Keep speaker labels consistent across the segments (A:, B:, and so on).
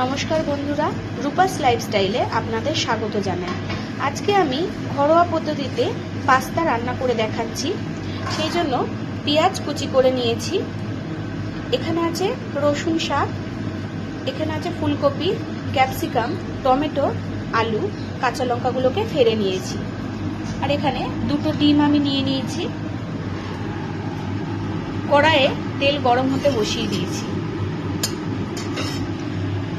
A: নমস্কার বন্ধুরা, রূপাস লাইফস্টাইলে আপনাদের স্বাগত জানাই। আজকে আমি ঘরোয়া পদ্ধতিতে পাস্তা রান্না করে দেখাচ্ছি। সেই জন্য পেঁয়াজ কুচি করে নিয়েছি, এখানে আছে রসুন শাক, এখানে আছে ফুলকপি, ক্যাপসিকাম, টমেটো, আলু, কাঁচা লঙ্কাগুলোকে ফেলে নিয়েছি। আর এখানে দুটো ডিম আমি নিয়ে নিয়েছি। কড়াইয়ে তেল গরম হতে বসিয়ে দিয়েছি।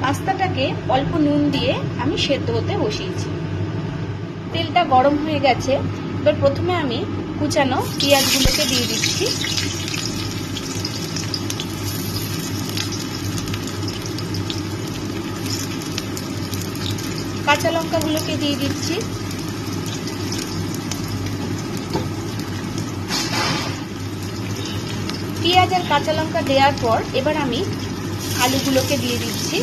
A: পাস্তাটাকে অল্প নুন দিয়ে আমি সেদ্ধ হতে বসিয়েছি। তেলটা গরম হয়ে গেছে। এবার প্রথমে আমি কুচানো পেঁয়াজগুলোকে দিয়ে দিচ্ছি। কাঁচা লঙ্কাগুলোকে দিয়ে দিচ্ছি। পেঁয়াজ আর কাঁচা লঙ্কা দেওয়ার পর এবার আমি আলুগুলোকে দিয়ে দিচ্ছি।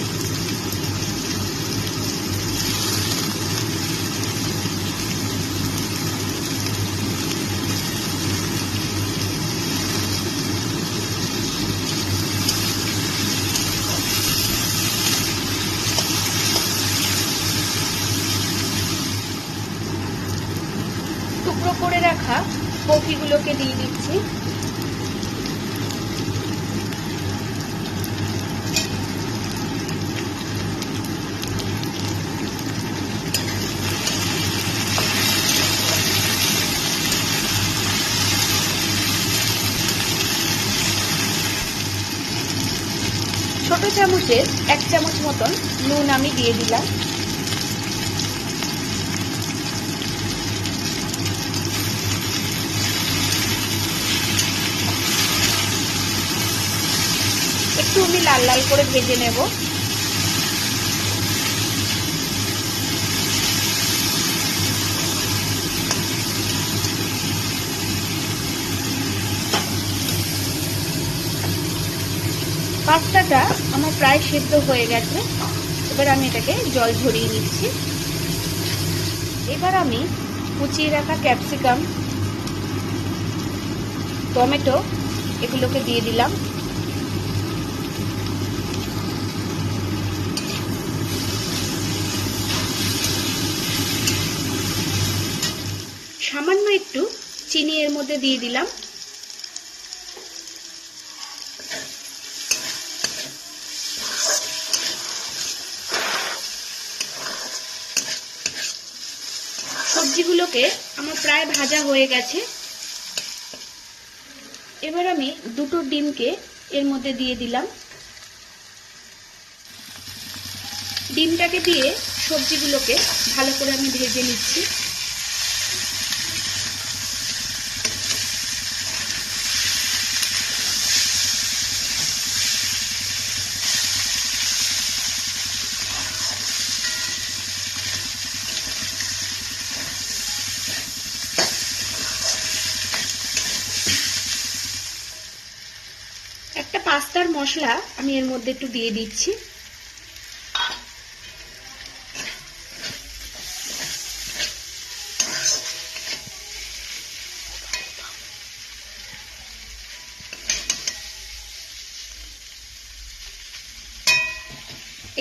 A: টুকরো করে রাখা কপিগুলোকে দিয়ে দিচ্ছি। ছোট চামচের 1 চামচ মতন নুন আমি দিয়ে দিলাম। একটু আমি লাল লাল করে ভেজে নেব। পাস্তাটা আমার প্রায় সেদ্ধ হয়ে গেছে। এবার আমি এটাকে জল ঝরিয়ে নিচ্ছি। এবার আমি কুচিয়ে রাখা ক্যাপসিকাম, টমেটো এগুলোকে দিয়ে দিলাম। সামান্য একটু চিনি এর মধ্যে দিয়ে দিলাম। সবজিগুলোকে আমার প্রায় ভাজা হয়ে গেছে। এবার আমি দুটো ডিমকে এর মধ্যে দিয়ে দিলাম। ডিমটাকে দিয়ে সবজিগুলোকে ভালো করে আমি ভেজে নিচ্ছি। একটা পাস্তার মশলা আমি এর মধ্যে একটু দিয়ে দিচ্ছি।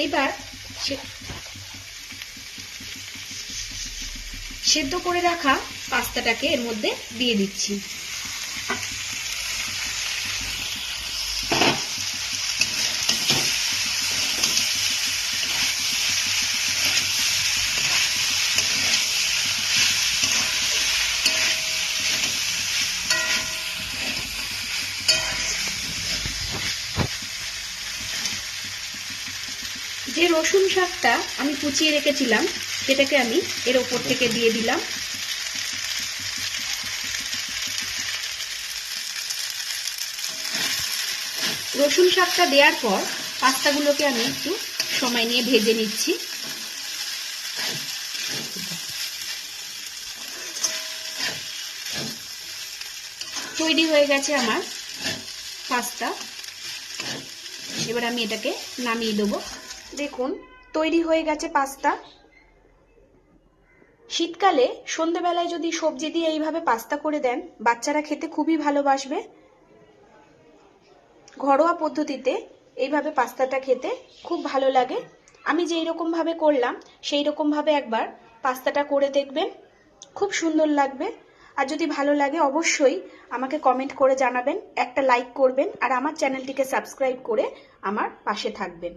A: এবার সেদ্ধ করে রাখা পাস্তাটাকে এর মধ্যে দিয়ে দিচ্ছি। যে রসুন শাকটা আমি কুচিয়ে রেখেছিলাম সেটাকে আমি এর ওপর থেকে দিয়ে দিলাম। রসুন শাকটা দেওয়ার পর পাস্তাগুলোকে আমি একটু সময় নিয়ে ভেজে নিচ্ছি। তৈরি হয়ে গেছে আমার পাস্তা। এবার আমি এটাকে নামিয়ে দেবো। দেখুন তৈরি হয়ে গেছে পাস্তা। শীতকালে সন্ধ্যেবেলায় যদি সবজি দিয়ে এইভাবে পাস্তা করে দেন, বাচ্চারা খেতে খুবই ভালোবাসবে। ঘরোয়া পদ্ধতিতে এইভাবে পাস্তাটা খেতে খুব ভালো লাগে। আমি যেই রকমভাবে করলাম সেই রকমভাবে একবার পাস্তাটা করে দেখবেন, খুব সুন্দর লাগবে। আর যদি ভালো লাগে অবশ্যই আমাকে কমেন্ট করে জানাবেন, একটা লাইক করবেন আর আমার চ্যানেলটিকে সাবস্ক্রাইব করে আমার পাশে থাকবেন।